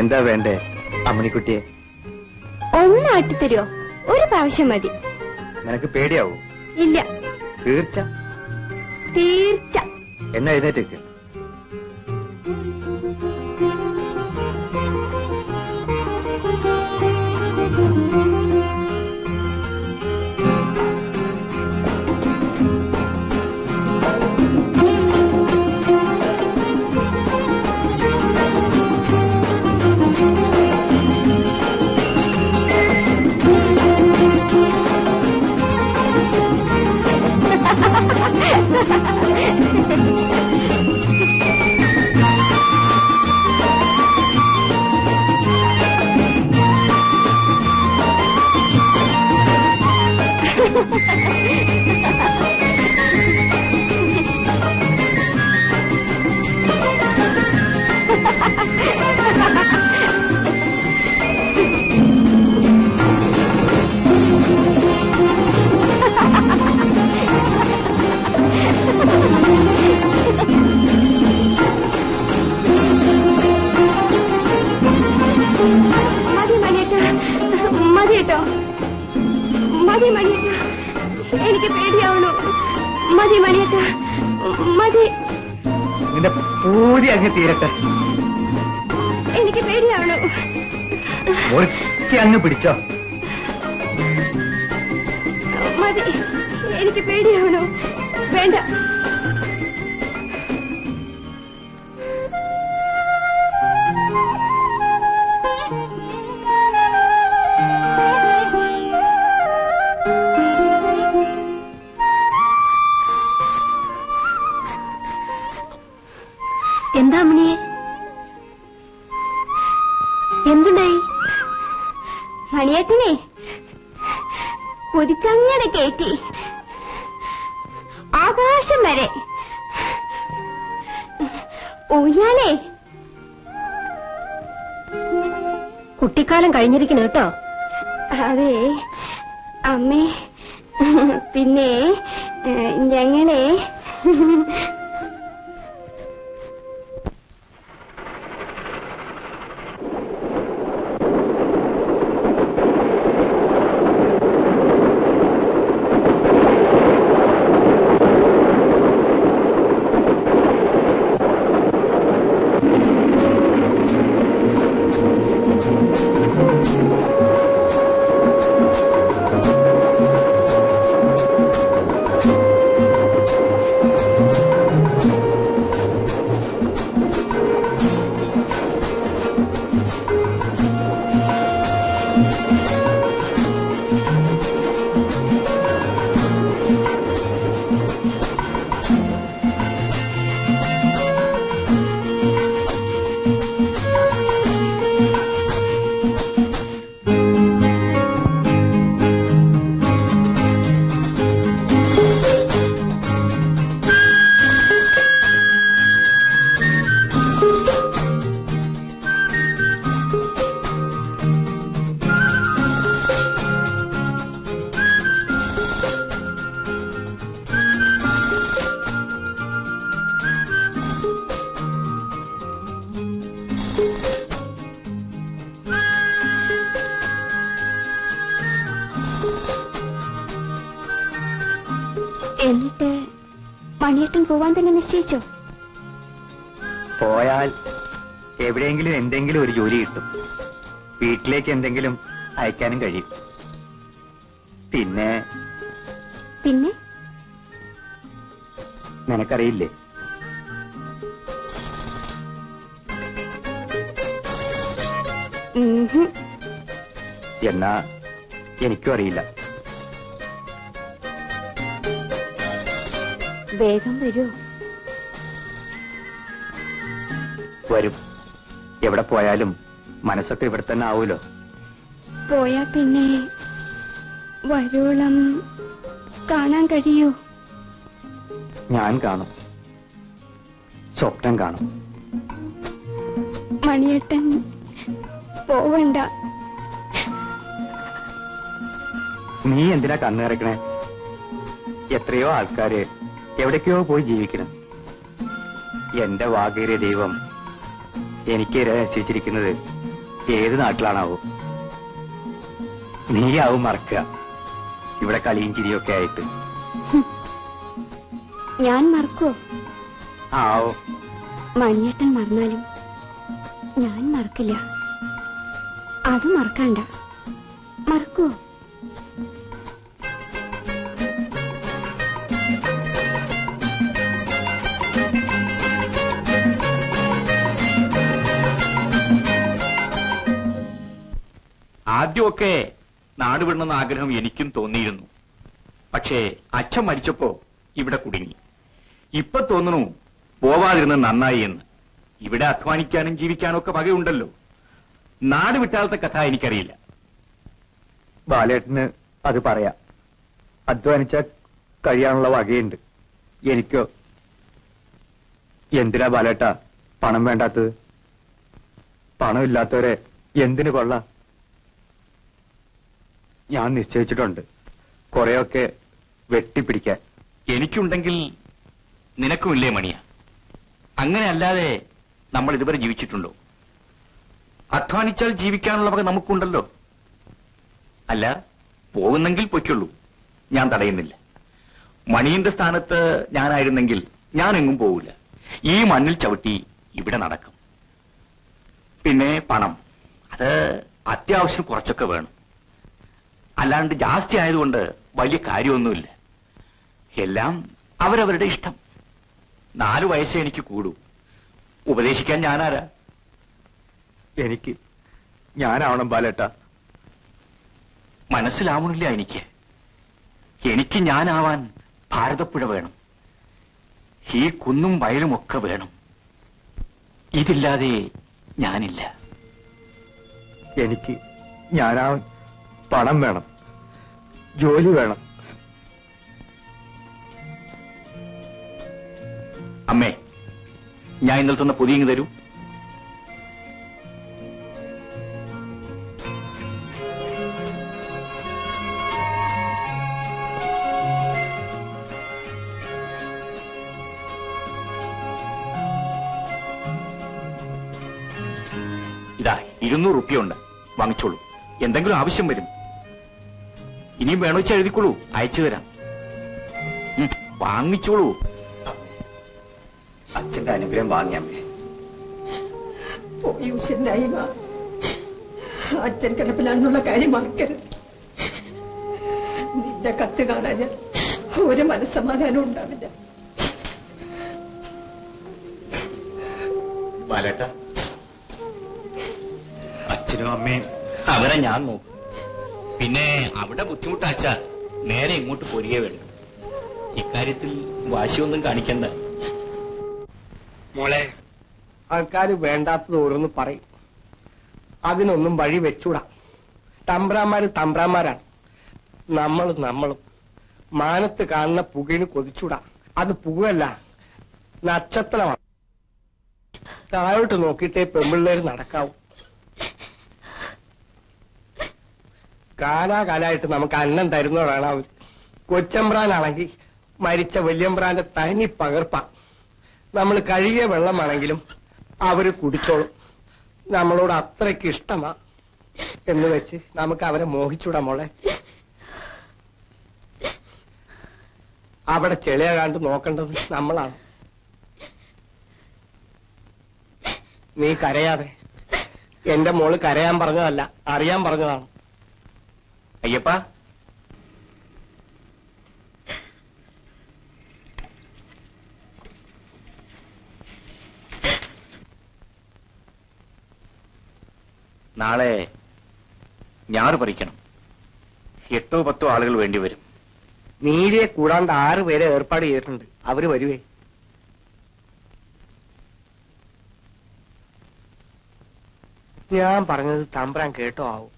എന്താ വേണ്ടേ അമ്മണിക്കുട്ടിയെ? ഒന്ന് ആട്ടിത്തരുമോ? ഒരു പ്രാവശ്യം മതി. നിനക്ക് പേടിയാവൂ? ഇല്ല. തീർച്ച? തീർച്ച. എന്നാ എഴുന്നേറ്റേക്ക്. എനിക്ക് പേടിയാവണു. മതി മണിയേട്ട, മതി. നിന്റെ പൂതി അങ്ങ് തീരട്ടെ. എനിക്ക് പേടിയാവണു. അങ്ങ് പിടിച്ചോ. മതി, എനിക്ക് പേടിയാവണു. വേണ്ട. എന്താ അമ്മണിയെ? എന്തുണ്ടായി? മണിയേട്ടനെ കുതിച്ചങ്ങനെ കയറ്റി ആകാശം വരെ. ഊഞ്ഞാലേ, കുട്ടിക്കാലം കഴിഞ്ഞിരിക്കണം കേട്ടോ. അതെ അമ്മേ, പിന്നെ ഞങ്ങളെ എന്നിട്ട് മണിയേട്ടൻ പോവാൻ തന്നെ നിശ്ചയിച്ചോ? പോയാൽ എവിടെയെങ്കിലും എന്തെങ്കിലും ഒരു ജോലി കിട്ടും. വീട്ടിലേക്ക് എന്തെങ്കിലും അയക്കാനും കഴിയും. പിന്നെ പിന്നെ നിനക്കറിയില്ലേ, എന്നാ എനിക്കും അറിയില്ല. വേഗം വരൂ. വരും. എവിടെ പോയാലും മനസ്സൊക്കെ ഇവിടെ തന്നെ ആവൂലോ. പോയാ പിന്നെ വരോളം കാണാൻ കഴിയൂ? ഞാൻ കാണും, സ്വപ്നം കാണും. മണിയേട്ടൻ പോവണ്ട. നീ എന്തിനാ കണ്ണിറക്കണേ? എത്രയോ ആൾക്കാര് എവിടേക്കോ പോയി ജീവിക്കണം. എന്റെ വാകേറിയ ദൈവം എനിക്ക് ഇര നിശ്ചയിച്ചിരിക്കുന്നത് ഏത് നാട്ടിലാണാവോ? നീയാവും മറക്കുക, ഇവിടെ കളിയും ചിരിയൊക്കെ ആയിട്ട്. ഞാൻ മറക്കോ? ആവോ. മണിയേട്ടൻ മറന്നാലും ഞാൻ മറക്കില്ല. അത് മറക്കണ്ട. മറക്കോ? ആദ്യമൊക്കെ നാട് വിടണമെന്ന ആഗ്രഹം എനിക്കും തോന്നിയിരുന്നു. പക്ഷേ അച്ഛൻ മരിച്ചപ്പോ ഇവിടെ കുടുങ്ങി. ഇപ്പൊ തോന്നുന്നു പോവാതിരുന്നത് നന്നായി എന്ന്. ഇവിടെ അധ്വാനിക്കാനും ജീവിക്കാനും ഒക്കെ വകയുണ്ടല്ലോ. നാട് വിട്ടാലത്തെ കഥ എനിക്കറിയില്ല. ബാലേട്ടന് അത് പറയാം. അധ്വാനിച്ച കഴിയാനുള്ള വകയുണ്ട്. എനിക്കോ? എന്തിനാ ബാലേട്ട പണം വേണ്ടാത്തത്? പണമില്ലാത്തവരെ എന്തിനു കൊള്ളാം? ഞാൻ നിശ്ചയിച്ചിട്ടുണ്ട് കുറെയൊക്കെ വെട്ടിപ്പിടിക്കാൻ. എനിക്കുണ്ടെങ്കിൽ നിനക്കുമില്ലേ മണിയ? അങ്ങനെ അല്ലാതെ നമ്മൾ ഇതുവരെ ജീവിച്ചിട്ടുണ്ടോ? അധ്വാനിച്ചാൽ ജീവിക്കാനുള്ള വക നമുക്കുണ്ടല്ലോ. അല്ല, പോകുന്നെങ്കിൽ പൊയ്ക്കുള്ളൂ, ഞാൻ തടയുന്നില്ല. മണിയന്റെ സ്ഥാനത്ത് ഞാനായിരുന്നെങ്കിൽ ഞാൻ എങ്ങും പോവില്ല. ഈ മണ്ണിൽ ചവിട്ടി ഇവിടെ നടക്കും. പിന്നെ പണം, അത് അത്യാവശ്യം കുറച്ചൊക്കെ വേണം. അല്ലാണ്ട് ജാസ്തി ആയതുകൊണ്ട് വലിയ കാര്യമൊന്നുമില്ല. എല്ലാം അവരവരുടെ ഇഷ്ടം. 4 വയസ്സേ എനിക്ക് കൂടൂ. ഉപദേശിക്കാൻ ഞാനാരാ? എനിക്ക് ഞാനാവണം ബാലേട്ട. മനസ്സിലാവണില്ല എനിക്ക്. എനിക്ക് ഞാനാവാൻ ഭാരതപ്പുഴ വേണം. ഈ കുന്നും വയലും ഒക്കെ വേണം. ഇതില്ലാതെ ഞാനില്ല. എനിക്ക് ഞാനാവൻ പണം വേണം, ജോലി വേണം. അമ്മേ, ഞാൻ ഇന്നലെ തന്ന പൊതിയങ്ങ് തരൂ. ഇതാ 200 റുപ്യ ഉണ്ട്, വാങ്ങിച്ചോളൂ. എന്തെങ്കിലും ആവശ്യം വരും. ഇനിയും വേണോ വെച്ചാൽ എഴുതിക്കോളൂ, അയച്ചു തരാം. വാങ്ങിച്ചോളൂ. അച്ഛന്റെ അനുഗ്രഹം വാങ്ങിയമ്മേ. പോയി ഉശനായി വാ. അച്ഛൻ കിടപ്പിലാണെന്നുള്ള കാര്യം മറക്കരുത്. നിന്റെ കത്ത് കാണാൻ ഒരു മനസ്സമാധാനം ഉണ്ടാവില്ല. ബാലേട്ട, അച്ഛനും അമ്മയും അവരെ ഞാൻ നോക്കും. പിന്നെ അവിടെ ബുദ്ധിമുട്ടാച്ച നേരെ ഇങ്ങോട്ട് പോരുകയെ വേണ്ടു. ഇക്കാര്യത്തിൽ വാശിയൊന്നും കാണിക്കണ്ട. മോളെ, ആൾക്കാര് വേണ്ടാത്തത് ഓരോന്ന് പറയും. അതിനൊന്നും വഴി വെച്ചൂടാ. തമ്പ്രാന്മാര് തമ്പ്രാന്മാരാണ്. നമ്മളും മാനത്ത് കാണുന്ന പുകയിന് കൊതിച്ചൂടാ. അത് പുകയല്ല, നക്ഷത്രമാണ്. താഴോട്ട് നോക്കിയിട്ടേ പെമ്പിള്ളേര് നടക്കാവൂ. കാലാകാലായിട്ട് നമുക്ക് അന്നം തരുന്നവരാണ് അവർ. കൊച്ചമ്പ്രാനാണെങ്കിൽ മരിച്ച വല്യമ്പ്രാന്റെ തനി പകർപ്പ. നമ്മൾ കഴുകിയ വെള്ളമാണെങ്കിലും അവര് കുടിച്ചോളും. നമ്മളോട് അത്രയ്ക്ക് ഇഷ്ടമാ എന്ന് വെച്ച് നമുക്ക് അവരെ മോഹിച്ചൂടാ മോളെ. അവിടെ ചെളിയാകാണ്ട് നോക്കേണ്ടത് നമ്മളാണ്. നീ കരയാതെ. എന്റെ മോള് കരയാൻ പറഞ്ഞതല്ല, അറിയാൻ പറഞ്ഞതാണ്. അയ്യപ്പ, നാളെ ഞാറ് പറിക്കണം. 8-10 ആളുകൾ വേണ്ടിവരും. നീലിയെ കൂടാണ്ട് 6 പേരെ ഏർപ്പാട് ചെയ്തിട്ടുണ്ട്. അവര് വരുവേ. ഞാൻ പറഞ്ഞത് തമ്പ്രാൻ കേട്ടോ ആവും.